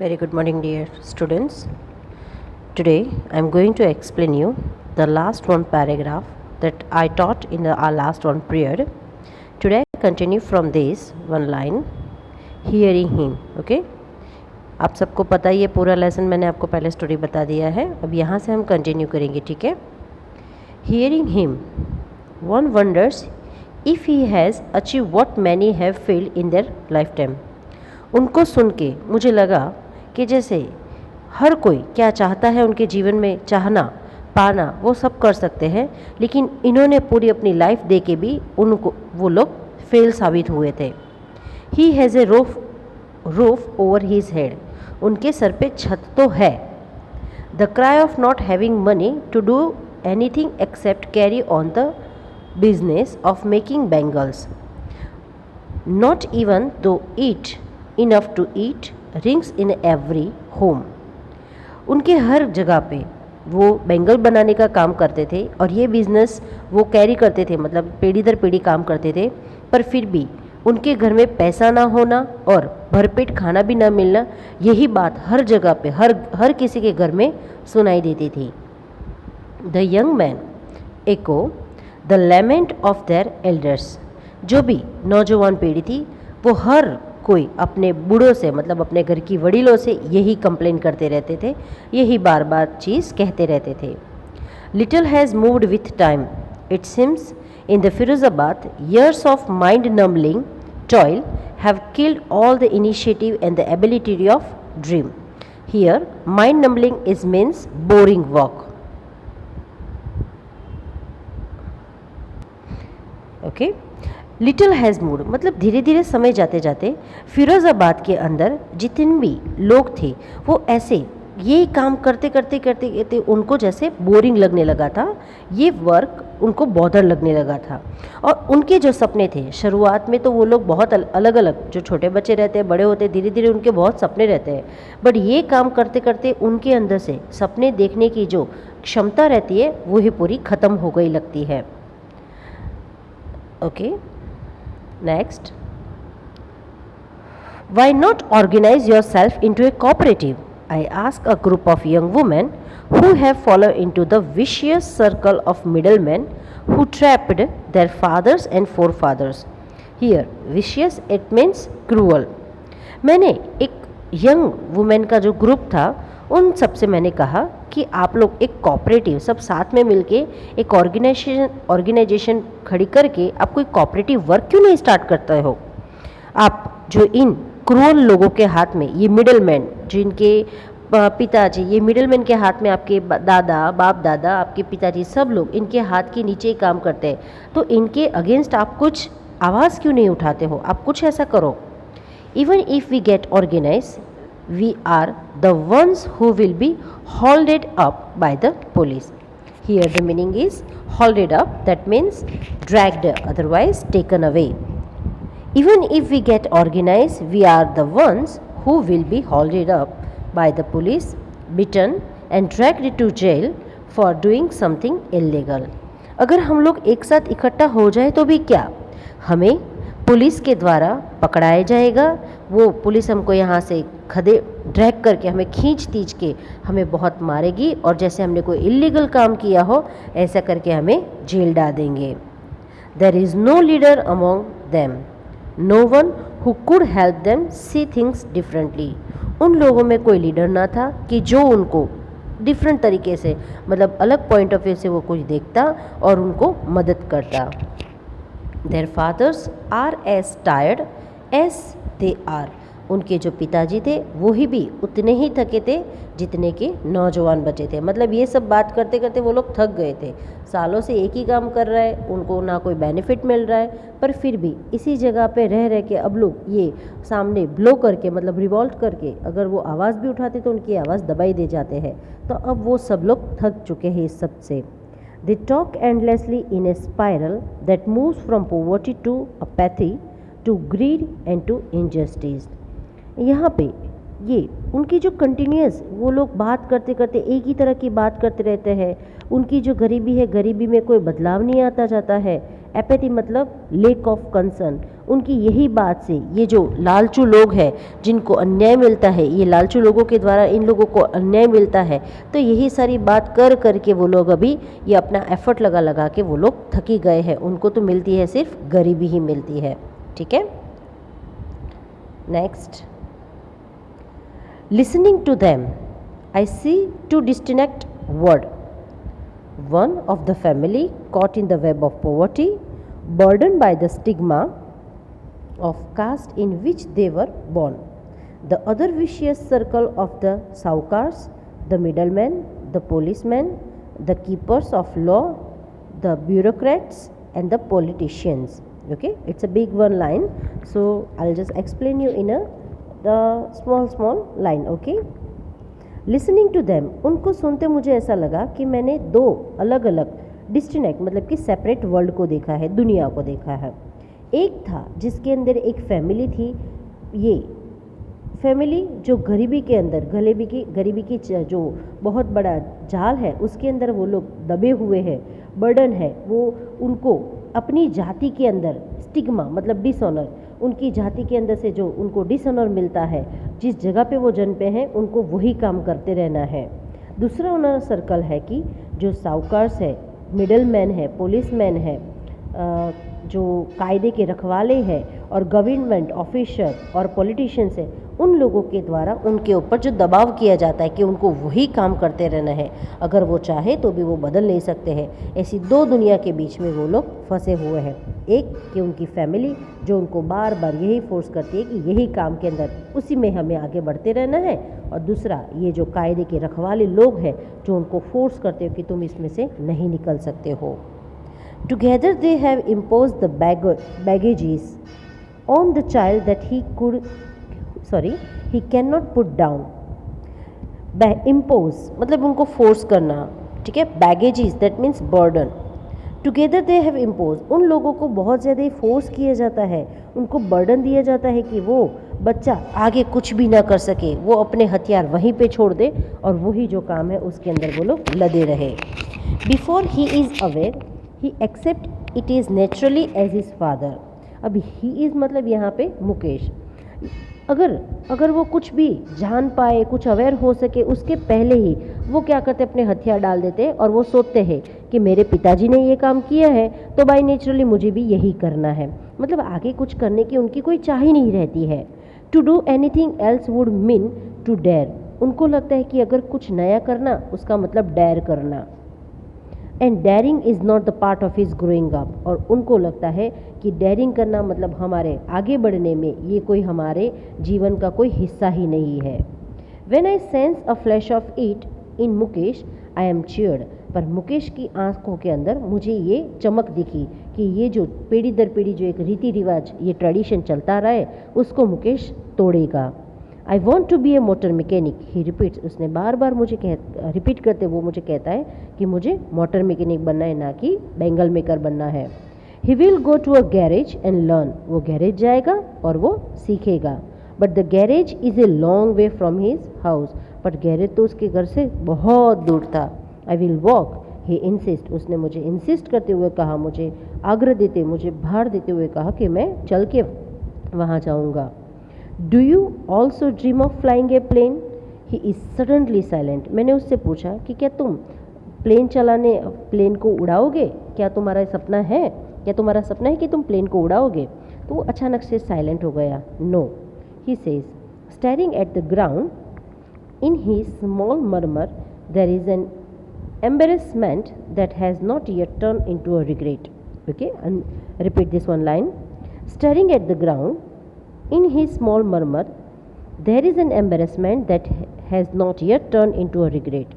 Very good morning, dear students. Today I am going to explain you the last one paragraph that I taught in our last one period. Today I continue from this one line, hearing him. Okay? आप सबको पता ही है, पूरा lesson मैंने आपको पहले story बता दिया है. अब यहाँ से हम कंटिन्यू करेंगे. ठीक है? Hearing him, one wonders if he has achieved what many have failed in their lifetime. उनको सुन के मुझे लगा कि जैसे हर कोई क्या चाहता है उनके जीवन में, चाहना पाना वो सब कर सकते हैं, लेकिन इन्होंने पूरी अपनी लाइफ दे के भी उनको वो लोग फेल साबित हुए थे. He has a roof over his head. उनके सर पे छत तो है. The cry of not having money to do anything except carry on the business of making bangles. Not even though eat enough to eat rings in every home. उनके हर जगह पे वो बैंगल बनाने का काम करते थे और ये बिज़नेस वो कैरी करते थे, मतलब पीढ़ी दर पीढ़ी काम करते थे. पर फिर भी उनके घर में पैसा ना होना और भरपेट खाना भी ना मिलना, यही बात हर जगह पे हर किसी के घर में सुनाई देती थी. The young man echo the lament of their elders. जो भी नौजवान पीढ़ी थी वो हर कोई अपने बूढ़ों से, मतलब अपने घर की वडीलों से यही कंप्लेन करते रहते थे, यही बार बार चीज़ कहते रहते थे. Little has moved with time it seems in the Firozabad. years of mind numbing toil have killed all the initiative and the ability of dream. Here mind numbing is means boring work. Okay. Little has mood मतलब धीरे धीरे समय जाते जाते फिरोज़ाबाद के अंदर जितने भी लोग थे वो ऐसे ये काम करते करते करते करते उनको जैसे बोरिंग लगने लगा था, ये वर्क उनको बॉदर लगने लगा था. और उनके जो सपने थे शुरुआत में तो वो लोग बहुत अलग अलग, जो छोटे बच्चे रहते हैं बड़े होते हैं, धीरे धीरे उनके बहुत सपने रहते हैं, बट ये काम करते करते उनके अंदर से सपने देखने की जो क्षमता रहती है वो ही पूरी ख़त्म हो गई लगती है. Okay. Next, why not organize yourself into a cooperative? I ask a group of young women who have fallen into the vicious circle of middlemen who trapped their fathers and forefathers. Here, vicious it means cruel. मैंने एक young women का जो group था उन सब से मैंने कहा कि आप लोग एक कोऑपरेटिव सब साथ में मिलके एक ऑर्गेनाइजेशन खड़ी करके आप कोई कोऑपरेटिव वर्क क्यों नहीं स्टार्ट करते हो. आप जो इन क्रूअल लोगों के हाथ में, ये मिडलमैन जिनके पिताजी, ये मिडलमैन के हाथ में आपके दादा बाप दादा आपके पिताजी सब लोग इनके हाथ के नीचे ही काम करते हैं, तो इनके अगेंस्ट आप कुछ आवाज़ क्यों नहीं उठाते हो. आप कुछ ऐसा करो. Even if we get organise we are the ones who will be hauled up by the police. Here the meaning is hauled up, that means dragged, otherwise taken away. Even if we get organized, we are the ones who will be hauled up by the police, beaten and dragged to jail for doing something illegal. अगर हम लोग एक साथ इकट्ठा हो जाए तो भी क्या, हमें पुलिस के द्वारा पकड़ाया जाएगा. वो पुलिस हमको यहाँ से ड्रैग करके हमें खींच तींच के हमें बहुत मारेगी और जैसे हमने कोई इलीगल काम किया हो ऐसा करके हमें जेल डाल देंगे. There is no leader among them, no one who could help them see things differently. उन लोगों में कोई लीडर ना था कि जो उनको डिफरेंट तरीके से, मतलब अलग पॉइंट ऑफ व्यू से वो कुछ देखता और उनको मदद करता. Their fathers are as tired as they are. उनके जो पिताजी थे वो ही भी उतने ही थके थे जितने के नौजवान बचे थे. मतलब ये सब बात करते करते वो लोग थक गए थे. सालों से एक ही काम कर रहा है, उनको ना कोई बेनिफिट मिल रहा है, पर फिर भी इसी जगह पे रह रह के अब लोग ये सामने ब्लो करके, मतलब रिवॉल्ट करके अगर वो आवाज़ भी उठाते तो उनकी आवाज़ दबाई दे जाते हैं. तो अब वो सब लोग थक चुके हैं इस सब से. They talk endlessly in a spiral that moves from poverty to apathy to greed and to injustice. यहाँ पे ये उनकी जो कंटिन्यूस वो लोग बात करते करते एक ही तरह की बात करते रहते हैं. उनकी जो गरीबी है, गरीबी में कोई बदलाव नहीं आता जाता है. एपैथी मतलब लेक ऑफ कंसर्न. उनकी यही बात से ये जो लालचू लोग हैं जिनको अन्याय मिलता है, ये लालचू लोगों के द्वारा इन लोगों को अन्याय मिलता है, तो यही सारी बात कर करके वो लोग अभी ये अपना एफर्ट लगा लगा के वो लोग थकी गए हैं। उनको तो मिलती है सिर्फ गरीबी ही मिलती है। ठीक है, next, listening to them I see two distinct world, one of the family caught in the web of poverty, burdened by the stigma of caste in which they were born. The other vicious circle of the saukars, the middlemen, the policemen, the keepers of law, the bureaucrats and the politicians. Okay, it's a big one line, so I'll just explain you in a the small line. Okay, listening to them, उनको सुनते मुझे ऐसा लगा कि मैंने दो अलग अलग डिस्टिनेक्ट मतलब कि सेपरेट वर्ल्ड को देखा है, दुनिया को देखा है। एक था जिसके अंदर एक फैमिली थी, ये फैमिली जो गरीबी के अंदर गरीबी की जो बहुत बड़ा जाल है उसके अंदर वो लोग दबे हुए हैं, बर्डन है, वो उनको अपनी जाति के अंदर स्टिग्मा मतलब डिसऑनर, उनकी जाति के अंदर से जो उनको डिसऑनर मिलता है, जिस जगह पे वो जन्मे हैं उनको वही काम करते रहना है। दूसरा उनर सर्कल है कि जो साउकार्स है, मिडल मैन है, पुलिस मैन है, जो कायदे के रखवाले हैं और गवर्नमेंट ऑफिसर और पॉलिटिशियंस है, उन लोगों के द्वारा उनके ऊपर जो दबाव किया जाता है कि उनको वही काम करते रहना है, अगर वो चाहे तो भी वो बदल नहीं सकते हैं। ऐसी दो दुनिया के बीच में वो लोग फंसे हुए हैं। एक कि उनकी फैमिली जो उनको बार बार यही फोर्स करती है कि यही काम के अंदर उसी में हमें आगे बढ़ते रहना है, और दूसरा ये जो कायदे के रखवाले लोग हैं जो उनको फोर्स करते हो कि तुम इसमें से नहीं निकल सकते हो। Together they have imposed the baggages on the child that he cannot put down. Impose मतलब उनको फोर्स करना, ठीक है। baggages that means burden. Together they have imposed, उन लोगों को बहुत ज़्यादा ही फोर्स किया जाता है, उनको बर्डन दिया जाता है कि वो बच्चा आगे कुछ भी ना कर सके, वो अपने हथियार वहीं पे छोड़ दे और वही जो काम है उसके अंदर वो लोग लदे रहे। Before he is aware he accept it is naturally as his father. अब ही इज़ मतलब यहाँ पे मुकेश, अगर वो कुछ भी जान पाए, कुछ अवेयर हो सके, उसके पहले ही वो क्या करते, अपने हथियार डाल देते हैं और वो सोचते हैं कि मेरे पिताजी ने ये काम किया है तो बाई नेचुरली मुझे भी यही करना है। मतलब आगे कुछ करने की उनकी कोई चाह ही नहीं रहती है। To do anything else would mean to dare, उनको लगता है कि अगर कुछ नया करना उसका मतलब डेयर करना। And daring is not the part of his growing up, और उनको लगता है कि डेयरिंग करना मतलब हमारे आगे बढ़ने में ये कोई हमारे जीवन का कोई हिस्सा ही नहीं है। When I sense a flash of it in Mukesh I am cheered, पर मुकेश की आंखों के अंदर मुझे ये चमक दिखी कि ये जो पीढ़ी दर पीढ़ी जो एक रीति रिवाज ये ट्रेडिशन चलता रहा है उसको मुकेश तोड़ेगा। I want to be a motor mechanic ही रिपीट्स, उसने बार बार मुझे रिपीट करते वो मुझे कहता है कि मुझे मोटर मैकेनिक बनना है, ना कि बैंगल मेकर बनना है। He will go to a garage and learn, वो गैरेज जाएगा और वो सीखेगा। But the garage is a long way from his house, but garage तो उसके घर से बहुत दूर था। I will walk he insist, उसने मुझे इंसिस्ट करते हुए कहा, मुझे आग्रह देते, मुझे भार देते हुए कहा कि मैं चल के वहाँ जाऊँगा। Do you also dream of flying a plane, he is suddenly silent. मैंने उससे पूछा कि क्या तुम प्लेन को उड़ाओगे, क्या तुम्हारा सपना है, क्या तुम्हारा सपना है कि तुम प्लेन को उड़ाओगे? तो वो अचानक से साइलेंट हो गया। No, he says staring at the ground in he small murmur there is an embarrassment that has not yet turned into a regret. Okay, and repeat this one line. Staring at the ground in his small murmur, there is an embarrassment that has not yet turned into a regret.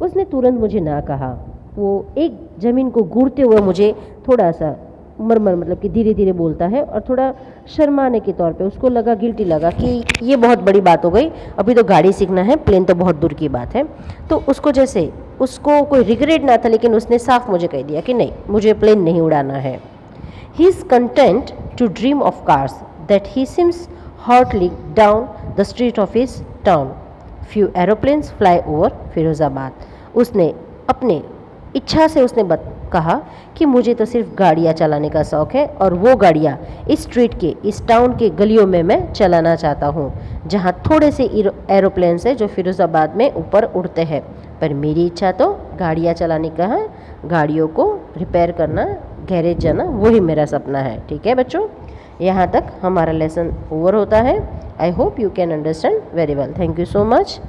उसने तुरंत मुझे ना कहा, वो एक ज़मीन को घूरते हुए मुझे थोड़ा सा मरमर मतलब कि धीरे धीरे बोलता है और थोड़ा शर्माने के तौर पे उसको लगा, गिल्टी लगा कि ये बहुत बड़ी बात हो गई, अभी तो गाड़ी सीखना है, प्लेन तो बहुत दूर की बात है। तो उसको जैसे उसको कोई रिग्रेट ना था, लेकिन उसने साफ मुझे कह दिया कि नहीं, मुझे प्लेन नहीं उड़ाना है। He is content to dream of cars that he seems hotly down the street of his town. Few aeroplanes fly over Firozabad. उसने अपने इच्छा से उसने कहा कि मुझे तो सिर्फ गाड़ियाँ चलाने का शौक़ है और वो गाड़ियाँ इस स्ट्रीट के, इस टाउन के गलियों में मैं चलाना चाहता हूँ जहाँ थोड़े से एरोप्लेन्स है जो फिरोज़ाबाद में ऊपर उड़ते हैं। पर मेरी इच्छा तो गाड़ियाँ चलाने का है, गाड़ियों को रिपेयर करना, गैरेज जाना, वही मेरा सपना है। ठीक है बच्चों, यहाँ तक हमारा लेसन ओवर होता है। I hope you can understand very well. Thank you so much.